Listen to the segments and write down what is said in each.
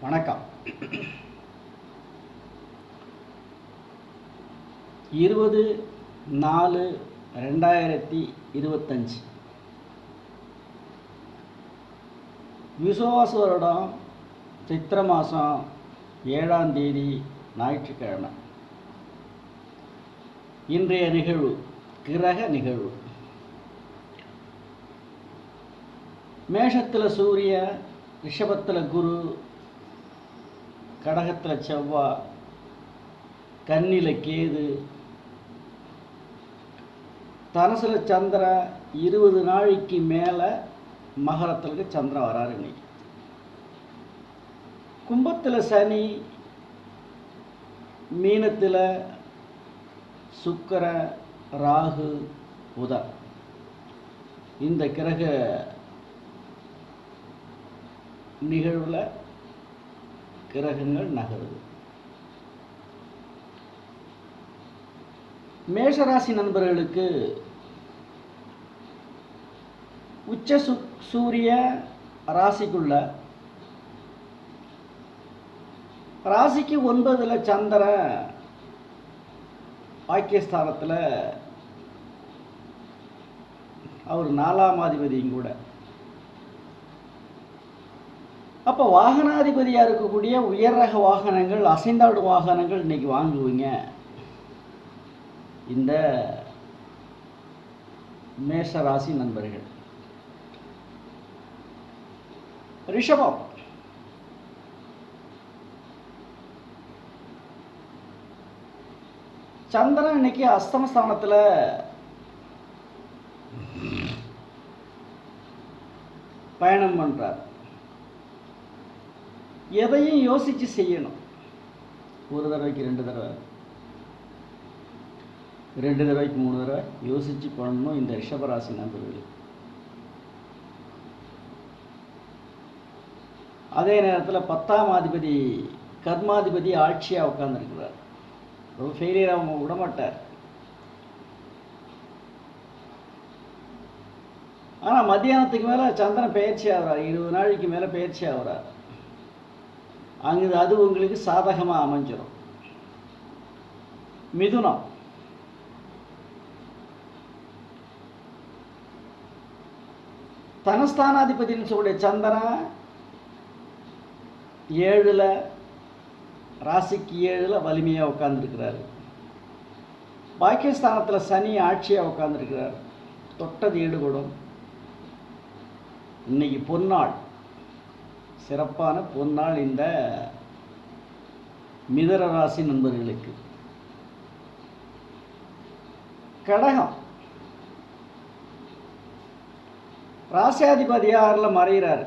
வணக்கம். 20/4/2025 விசுவாச வருடம் சித்திரை மாதம் 7ஆம் தேதி ஞாயிற்றுக்கிழமை. இன்றைய நிகழ்வு கிரக நிகழ்வு. மேஷத்தில் சூரிய, ரிஷபத்தில் குரு, கடகத்தில் செவ்வாய், கன்னியில் கேது, தனுசுல சந்திரன். 20 நாளைக்கு மேலே மகரத்துக்கு சந்திரன் வராரு. இன்னைக்கு கும்பத்தில் சனி, மீனத்தில் சுக்கிர, ராகு, புதன். இந்த கிரக நிகழ்வில் கிரகங்கள் நகருது. மேஷராசி நண்பர்களுக்கு உச்ச சூரிய ராசிக்குள்ள, ராசிக்கு 9ல் சந்திரன் பாக்கியஸ்தானத்தில், அவர் 4ஆம் அதிபதியும் கூட. அப்போ வாகனாதிபதியாக இருக்கக்கூடிய உயர் ரக வாகனங்கள், அசைந்தாடும் வாகனங்கள் இன்னைக்கு வாங்குவீங்க. இந்த மேஷராசி நண்பர்கள். ரிஷபம், சந்திரன் இன்னைக்கு அஸ்தமஸ்தானத்தில் பயணம் பண்றார். எதையும் யோசிச்சு செய்யணும். ஒரு தடவைக்கு 2 தடவை, 2 தடவைக்கு 3 தடவை யோசிச்சு பண்ணணும் இந்த ரிஷபராசி நண்பர்கள். அதே நேரத்தில் 10ஆம் அதிபதி கர்மாதிபதி ஆட்சியாக உட்கார்ந்துருக்கிறார். ரொம்ப ஃபெயிலியர் அவங்க விடமாட்டார். ஆனால் மத்தியானத்துக்கு மேலே சந்திரன் பயிற்சி ஆகிறார். 20 நாளைக்கு மேலே பயிற்சி ஆகிறார். அங்கு அது உங்களுக்கு சாதகமாக அமைஞ்சிடும். மிதுனம், தனஸ்தானாதிபதினு சொல்லக்கூடிய சந்திரன் 7ல், ராசிக்கு 7ல் வலிமையாக உட்கார்ந்துருக்கிறாரு. பாக்கியஸ்தானத்தில் சனி ஆட்சியாக உட்கார்ந்துருக்கிறார். தொட்டது ஈடுபடும். இன்னைக்கு பொன்னாள், சிறப்பான பொன்னாள் இந்த மிதுன ராசி நண்பர்களுக்கு. கடகம், ராசியாதிபதி 6ல் மறைகிறார்.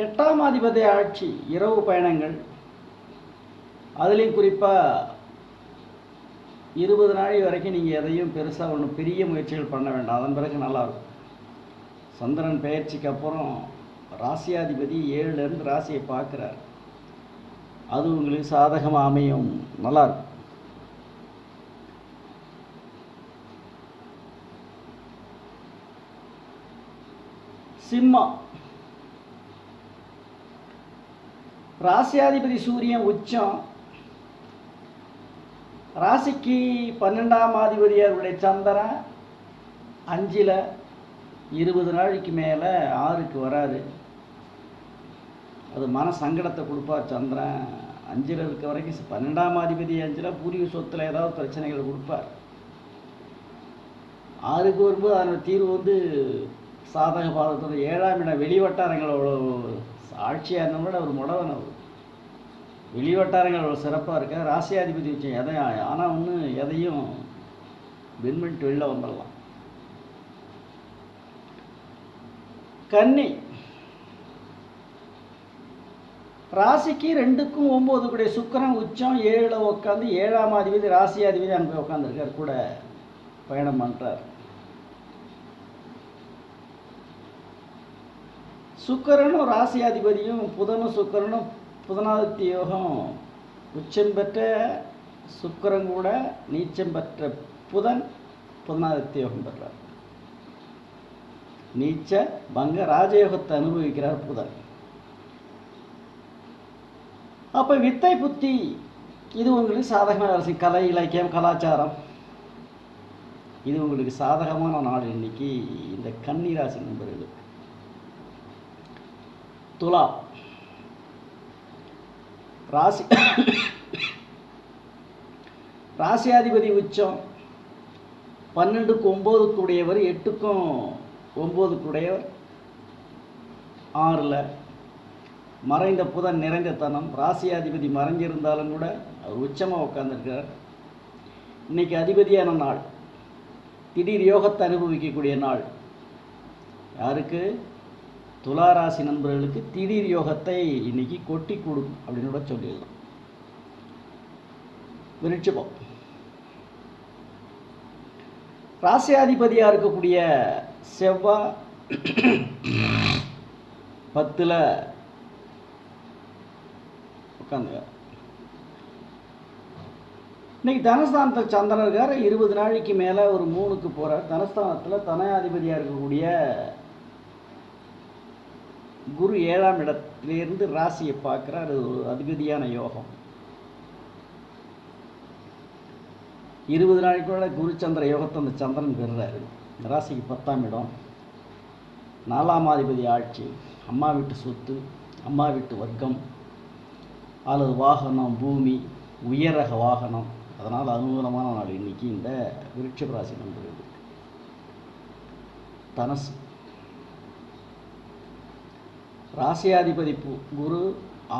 எட்டாம் அதிபதி ஆட்சி, இரவு பயணங்கள். அதுலேயும் குறிப்பாக 20 நாள் வரைக்கும் நீங்கள் எதையும் பெருசாக ஒன்றும் பெரிய முயற்சிகள் பண்ண வேண்டாம். அதன் பிறகு நல்லாயிருக்கும். சந்திரன் பெயர்ச்சிக்கு அப்புறம் ராசியாதிபதி 7லேருந்து ராசியை பார்க்குறார். அது உங்களுக்கு சாதகமாக அமையும். நல்லாயிருக்கும். சிம்மம், ராசியாதிபதி சூரியன் உச்சம். ராசிக்கு 12ஆம் அதிபதியாருடைய சந்திரன் 5ல் 20 நாளைக்கு மேலே 6க்கு வராது. அது மன சங்கடத்தை கொடுப்பார். சந்திரன் 5ல் இருக்க வரைக்கும் 12ஆம் அதிபதி 5ல் பூர்வீக சொத்தில் ஏதாவது பிரச்சனைகள் கொடுப்பார். 6க்கு வரும்போது அதனோட தீர்வு சாதக பாதத்தோட 7ஆம் இடம் வெளிவட்டாரங்களோட ஆட்சியாக இருந்தவங்களோட ஒரு முடவன். அவர் வெளிவட்டாரங்கள் அவ்வளோ சிறப்பாக இருக்க. ராசியாதிபதி வச்சேன் எதையும், ஆனால் எதையும் வின் பண்ணிட்டு வெளில வந்துடலாம். கன்னி, ராசிக்கு 2க்கும் 9 கூடிய சுக்கிரன் உச்சம் 7ல் உட்காந்து 7ஆம் அதிபதி ராசியாதிபதி அங்கே உட்காந்துருக்கார். கூட பயணம் பண்ணுறார். சுக்கிரனும் ராசியாதிபதியும் புதனும் சுக்கிரனும் புதனாதித்ய யோகம். உச்சம் பெற்ற சுக்கிரன் கூட நீச்சம் பெற்ற புதன் புதனாதித்ய யோகம் பெற்றார். நீச்ச பங்க ராஜயோகத்தை அனுபவிக்கிறார் புதன். அப்போ வித்தை புத்தி இது உங்களுக்கு சாதகமான அரசு, கலை இலக்கியம் கலாச்சாரம் இது உங்களுக்கு சாதகமான நாள் இன்னைக்கு இந்த கன்னி ராசி நண்பர்களுக்கு. துலா ராசி ராசியாதிபதி உச்சம் 12க்கு 9க்கு உடையவர், 8க்கும் 9க்கு உடையவர், 6ல் மறைந்த புதன் நிறைந்த தனம். ராசியாதிபதி மறைஞ்சிருந்தாலும் கூட அவர் உச்சமாக உட்கார்ந்துருக்கிறார். இன்னைக்கு அதிபதியான நாள், திடீர் யோகத்தை அனுபவிக்கக்கூடிய நாள். யாருக்கு? துலா ராசி நண்பர்களுக்கு திடீர் யோகத்தை இன்னைக்கு கொட்டி கொடுக்கும் அப்படின்னு கூட சொல்லிடலாம். விருட்சிகம் ராசியாதிபதியாக இருக்கக்கூடிய செவ்வாய் 10ல் உட்காந்துங்க. இன்னைக்கு தனஸ்தானத்தில் சந்திரன் இருக்கார். 20 நாளைக்கு மேலே ஒரு 3க்கு போகிறார். தனஸ்தானத்தில் தனாதிபதியாக இருக்கக்கூடிய குரு 7ஆம் இடத்திலிருந்து ராசியை பார்க்குறார். அது ஒரு அதிபதியான யோகம். 20 நாளைக்குள்ள குரு சந்திர யோகத்தை அந்த சந்திரன் பெறுறாரு. ராசிக்கு 10ஆம் இடம், 4ஆம் அதிபதி ஆட்சி, அம்மா வீட்டு சொத்து, அம்மா வீட்டு வர்க்கம் அல்லது வாகனம், பூமி, உயரக வாகனம். அதனால் அனுகூலமான நாள் இன்னைக்கு இந்த விருட்சிக ராசி நண்பர்களுக்கு. தனுசு ராசியாதிபதி குரு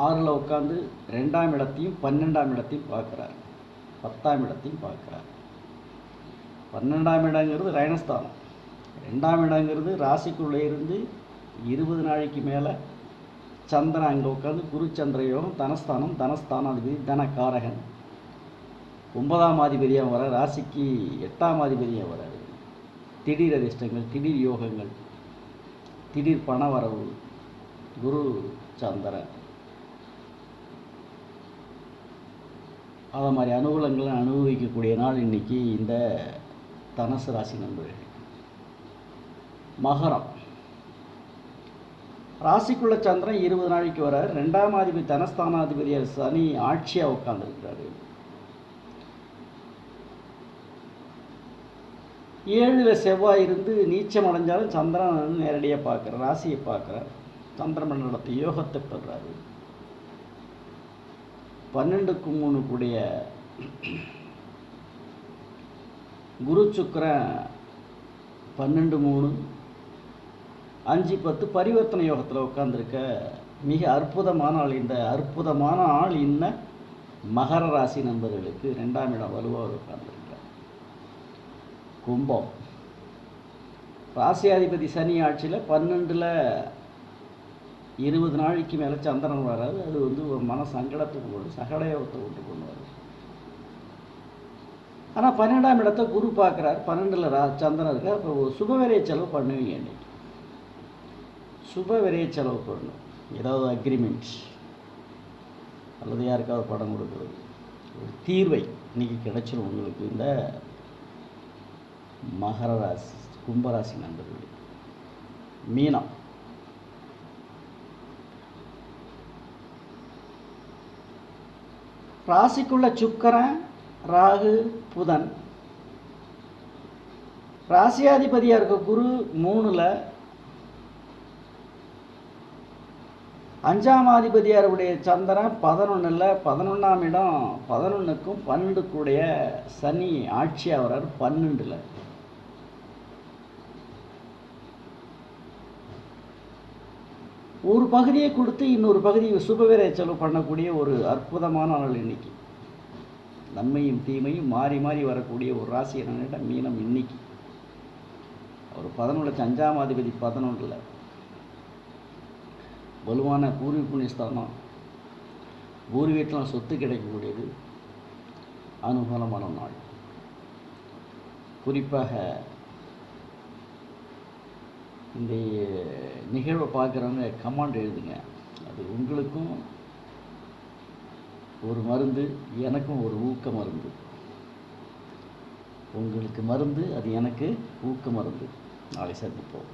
6ல் உட்காந்து 2ஆம் இடத்தையும் 12ஆம் இடத்தையும் பார்க்குறார், 10ஆம் இடத்தையும் பார்க்குறார். 12ஆம் இடங்கிறது ரைனஸ்தானம், 2ஆம் இடங்கிறது ராசிக்குள்ளே இருந்து 20 நாளைக்கு மேலே சந்திரன் அங்கே உட்காந்து குரு சந்திர யோகம். தனஸ்தானம், தனஸ்தானாதிபதி தனக்காரகன். 9ஆம் அதிபதியாக வர, ராசிக்கு 8ஆம் அதிபதியாக வராது. திடீர் அதிர்ஷ்டங்கள், திடீர் யோகங்கள், திடீர் பண வரவு. குரு சந்திரன் அதை மாதிரி அனுகூலங்களை அனுபவிக்கக்கூடிய நாள் இன்னைக்கு இந்த தனுசு ராசி நண்பர்கள். மகரம் ராசிக்குள்ள சந்திரன் 20 நாளைக்கு வரார். 2ஆம் அதிபதி தனஸ்தானாதிபதியாக சனி ஆட்சியாக உட்கார்ந்துருக்கிறாரு. 7ல் செவ்வாய் இருந்து நீச்சம் அடைஞ்சாலும் சந்திரன் நேரடியாக பார்க்குறார், ராசியை பார்க்குறார். சந்திரமண்டலத்தை யோகத்தை பெறுறாரு. 12க்கு 3 குரு சுக்கிரன் 12, 3, 5, 10 பரிவர்த்தனை யோகத்தில் உட்கார்ந்துருக்க மிக அற்புதமான ஆள். இந்த அற்புதமான ஆள் இன்ன மகர ராசி நண்பர்களுக்கு 2ஆம் இடம் வலுவாக உட்கார்ந்துருக்கார். கும்பம் ராசியாதிபதி சனி ஆட்சியில் 12ல் 20 நாளைக்கு மேலே சந்திரன் வராது. அது வந்து ஒரு மன சங்கடத்துக்கு கொண்டு சகடயோகத்தை கொண்டு வருது. ஆனால் 12ஆம் இடத்தை குரு பார்க்குறார். 12ல் சந்திரன் இருக்கார். அப்போ சுபவிரைய செலவு பண்ணுவீங்க. இன்னைக்கு சுபவிரைய செலவு பண்ணணும். ஏதாவது அக்ரிமெண்ட் அல்லது யாருக்காவது படம் கொடுக்குறது, ஒரு தீர்வை இன்னைக்கு கிடைச்சிடும் உங்களுக்கு. இந்த மகர ராசி கும்பராசி நண்பர்கள். மீனம் ராசிக்குள்ள சுக்கிரன், ராகு, புதன். ராசியாதிபதியாக இருக்க குரு 3ல், 5ஆம் அதிபதியாருடைய சந்திரன் 11ல், 11ஆம் இடம் 11க்கும் 12க்குடைய சனி ஆட்சியாக வர்றார் 12ல். ஒரு பகுதியை கொடுத்து இன்னொரு பகுதியை சுபவிரைய செலவு பண்ணக்கூடிய ஒரு அற்புதமான நாள் இன்னைக்கு. நன்மையும் தீமையும் மாறி மாறி வரக்கூடிய ஒரு ராசி என்னென்ன மீனம். இன்னைக்கு ஒரு 11 5ஆம் அதிபதி 11ல் வலுவான பூர்வீக புண்ணியஸ்தானம், பூர்வீகத்தில் சொத்து கிடைக்கக்கூடியது அனுகூலமான நாள். குறிப்பாக இந்த நிகழ்வை பார்க்குறவங்க கமாண்ட் எழுதுங்க. அது உங்களுக்கும் ஒரு மருந்து, எனக்கும் ஒரு ஊக்க மருந்து. உங்களுக்கு மருந்து, அது எனக்கு ஊக்க மருந்து. நாளை சந்திப்போம்.